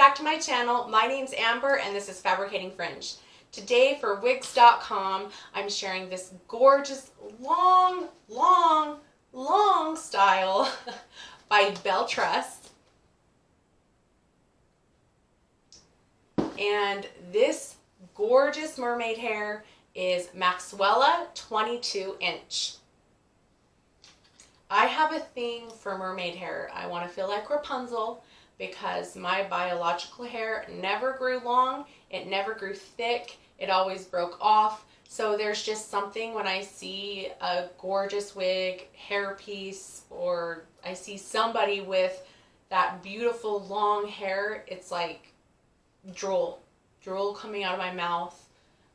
back to my channel. My name's Amber and this is Fabricating Fringe. Today for wigs.com, I'm sharing this gorgeous long style by BelleTress. And this gorgeous mermaid hair is Maxwella 22 inch. I have a thing for mermaid hair. I want to feel like Rapunzel because my biological hair never grew long, it never grew thick, it always broke off. So there's just something when I see a gorgeous wig, hairpiece, or I see somebody with that beautiful long hair, it's like drool coming out of my mouth.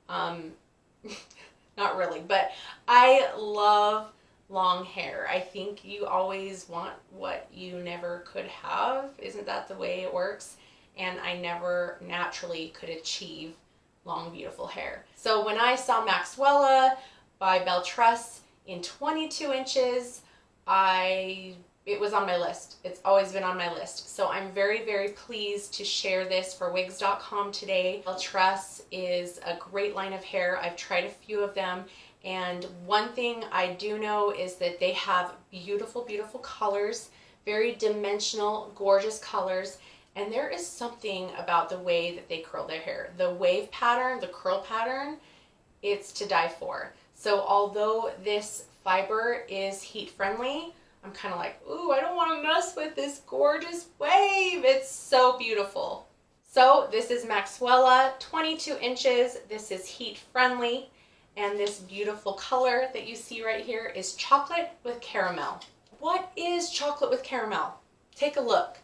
Not really, but I love long hair. I think you always want what you never could have. Isn't that the way it works? And I never naturally could achieve long, beautiful hair. So when I saw Maxwella by BelleTress in 22 inches, it was on my list. It's always been on my list. So I'm very, very pleased to share this for wigs.com today. BelleTress is a great line of hair. I've tried a few of them. And one thing I do know is that they have beautiful, beautiful colors, very dimensional, gorgeous colors. And there is something about the way that they curl their hair. The wave pattern, the curl pattern, it's to die for. So although this fiber is heat friendly, I'm kind of like, ooh, I don't want to mess with this gorgeous wave. It's so beautiful. So this is Maxwella, 22 inches. This is heat friendly. And this beautiful color that you see right here is chocolate with caramel. What is chocolate with caramel? Take a look.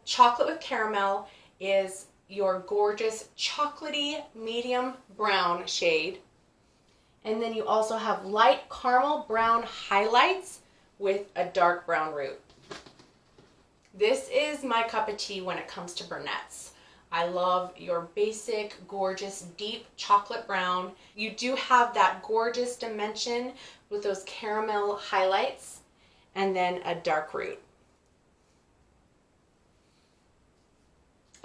Chocolate with caramel is your gorgeous chocolatey medium brown shade. And then you also have light caramel brown highlights with a dark brown root. This is my cup of tea when it comes to brunettes. I love your basic, gorgeous, deep chocolate brown. You do have that gorgeous dimension with those caramel highlights and then a dark root.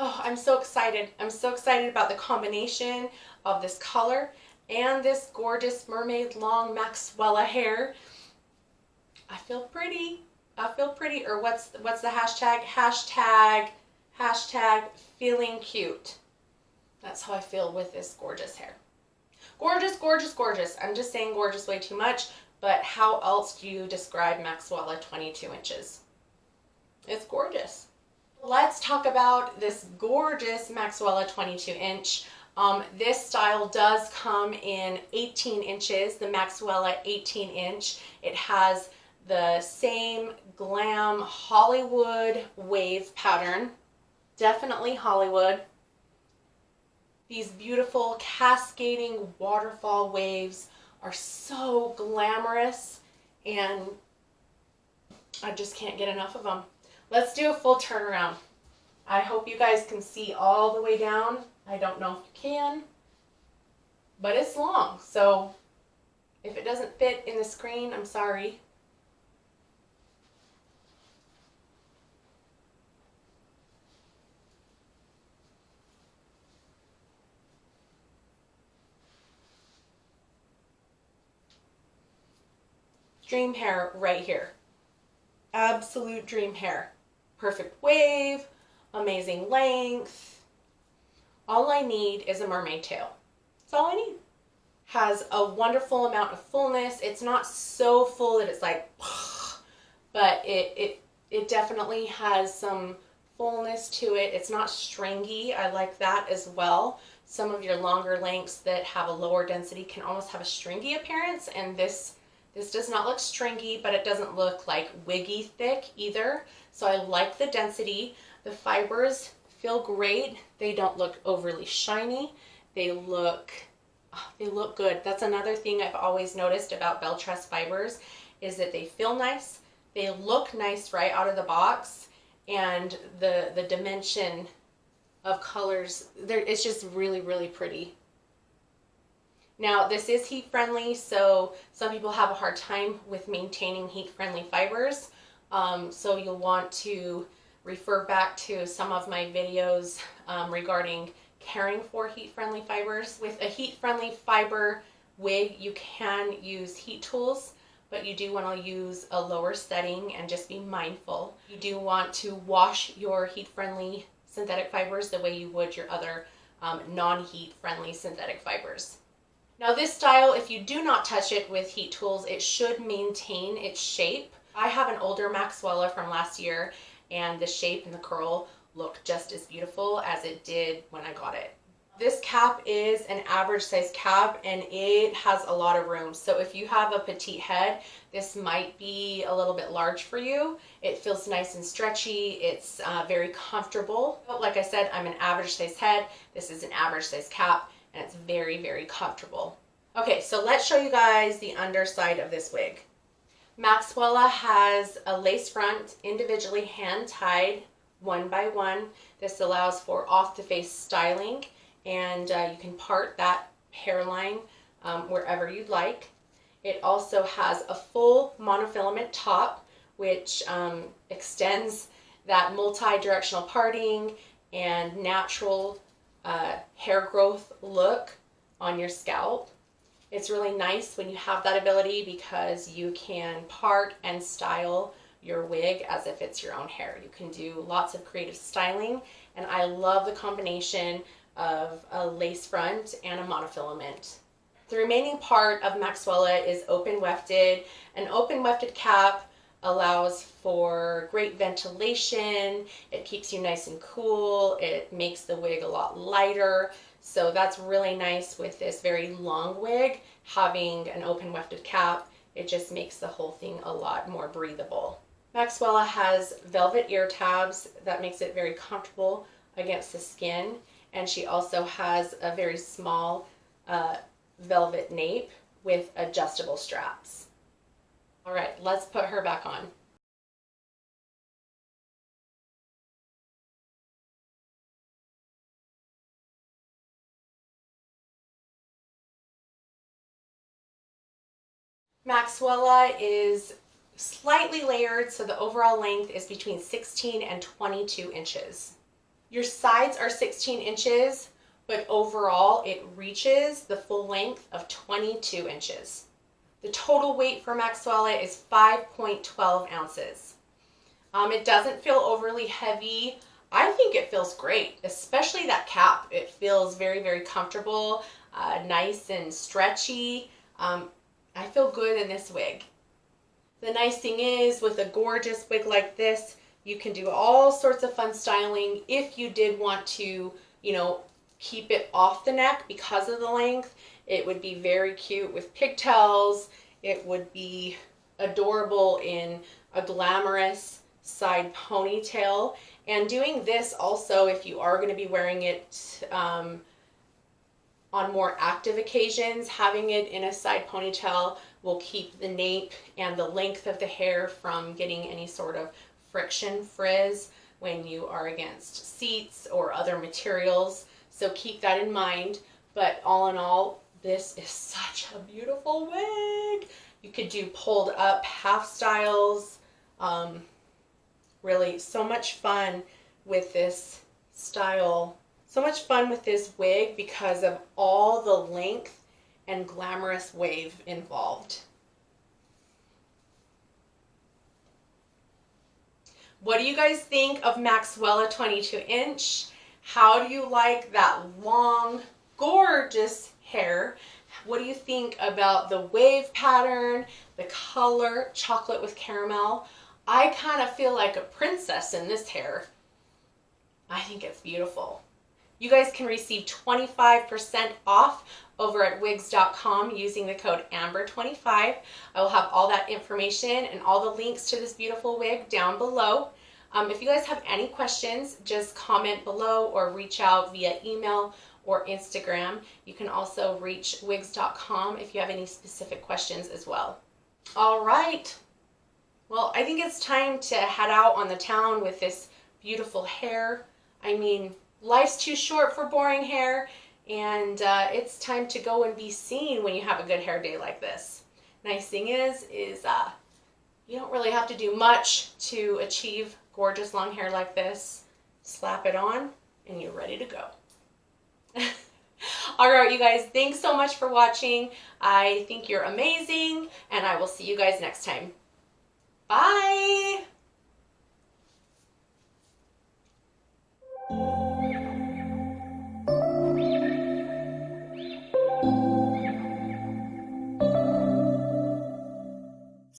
Oh, I'm so excited. I'm so excited about the combination of this color and this gorgeous mermaid long Maxwella hair. I feel pretty. I feel pretty. Or what's the hashtag? Hashtag feeling cute. That's how I feel with this gorgeous hair. Gorgeous, gorgeous, gorgeous. I'm just saying gorgeous way too much, but how else do you describe Maxwella 22 inches? It's gorgeous. Let's talk about this gorgeous Maxwella 22 inch. This style does come in 18 inches, the Maxwella 18 inch. It has the same glam Hollywood wave pattern. Definitely Hollywood. These beautiful cascading waterfall waves are so glamorous and I just can't get enough of them. Let's do a full turnaround. I hope you guys can see all the way down. I don't know if you can, but it's long. So if it doesn't fit in the screen, I'm sorry. Dream hair right here. Absolute dream hair. Perfect wave, amazing length. All I need is a mermaid tail. That's all I need. Has a wonderful amount of fullness. It's not so full that it's like, but it definitely has some fullness to it. It's not stringy. I like that as well. Some of your longer lengths that have a lower density can almost have a stringy appearance, and this does not look stringy, but it doesn't look like wiggy thick either. So I like the density. The fibers feel great. They don't look overly shiny. They look good. That's another thing I've always noticed about BelleTress fibers is that they feel nice. They look nice right out of the box, and the dimension of colors, it's just really, really pretty. Now, this is heat friendly, so some people have a hard time with maintaining heat friendly fibers. So you'll want to refer back to some of my videos regarding caring for heat-friendly fibers. With a heat-friendly fiber wig, you can use heat tools, but you do want to use a lower setting and just be mindful. You do want to wash your heat-friendly synthetic fibers the way you would your other non-heat friendly synthetic fibers. Now this style, if you do not touch it with heat tools, it should maintain its shape. I have an older Maxwella from last year, and the shape and the curl look just as beautiful as it did when I got it. This cap is an average size cap, and it has a lot of room. So if you have a petite head, this might be a little bit large for you. It feels nice and stretchy. It's very comfortable. Like I said, I'm an average size head. This is an average size cap, and it's very, very comfortable. Okay, so let's show you guys the underside of this wig. Maxwella has a lace front, individually hand tied, one by one. This allows for off the face styling, and you can part that hairline wherever you'd like. It also has a full monofilament top, which extends that multi-directional parting and natural hair growth look on your scalp. It's really nice when you have that ability because you can part and style your wig as if it's your own hair. You can do lots of creative styling, and I love the combination of a lace front and a monofilament. The remaining part of Maxwella is open wefted. An open wefted cap allows for great ventilation. It keeps you nice and cool. It makes the wig a lot lighter. So that's really nice with this very long wig. Having an open wefted cap, it just makes the whole thing a lot more breathable. Maxwella has velvet ear tabs that makes it very comfortable against the skin. And she also has a very small velvet nape with adjustable straps. All right, let's put her back on. Maxwella is slightly layered, so the overall length is between 16 and 22 inches. Your sides are 16 inches, but overall it reaches the full length of 22 inches. The total weight for Maxwella is 5.12 ounces. It doesn't feel overly heavy. I think it feels great, especially that cap. It feels very, very comfortable, nice and stretchy. I feel good in this wig. The nice thing is, with a gorgeous wig like this, you can do all sorts of fun styling. If you did want to, keep it off the neck because of the length, it would be very cute with pigtails. It would be adorable in a glamorous side ponytail. And doing this also, if you are going to be wearing it on more active occasions, having it in a side ponytail will keep the nape and the length of the hair from getting any sort of friction frizz when you are against seats or other materials. So keep that in mind. But all in all, this is such a beautiful wig. You could do pulled up half styles. Really so much fun with this style. So much fun with this wig because of all the length and glamorous wave involved. What do you guys think of Maxwella 22 inch? How do you like that long, gorgeous hair? What do you think about the wave pattern, the color, chocolate with caramel? I kind of feel like a princess in this hair. I think it's beautiful. You guys can receive 25% off over at wigs.com using the code AMBER25. I will have all that information and all the links to this beautiful wig down below. If you guys have any questions, just comment below or reach out via email or Instagram. You can also reach wigs.com if you have any specific questions as well. All right. Well, I think it's time to head out on the town with this beautiful hair. I mean, life's too short for boring hair, and it's time to go and be seen when you have a good hair day like this. Nice thing is You don't really have to do much to achieve gorgeous long hair like this. Slap it on and you're ready to go. All right, you guys, thanks so much for watching. I think you're amazing, and I will see you guys next time. Bye.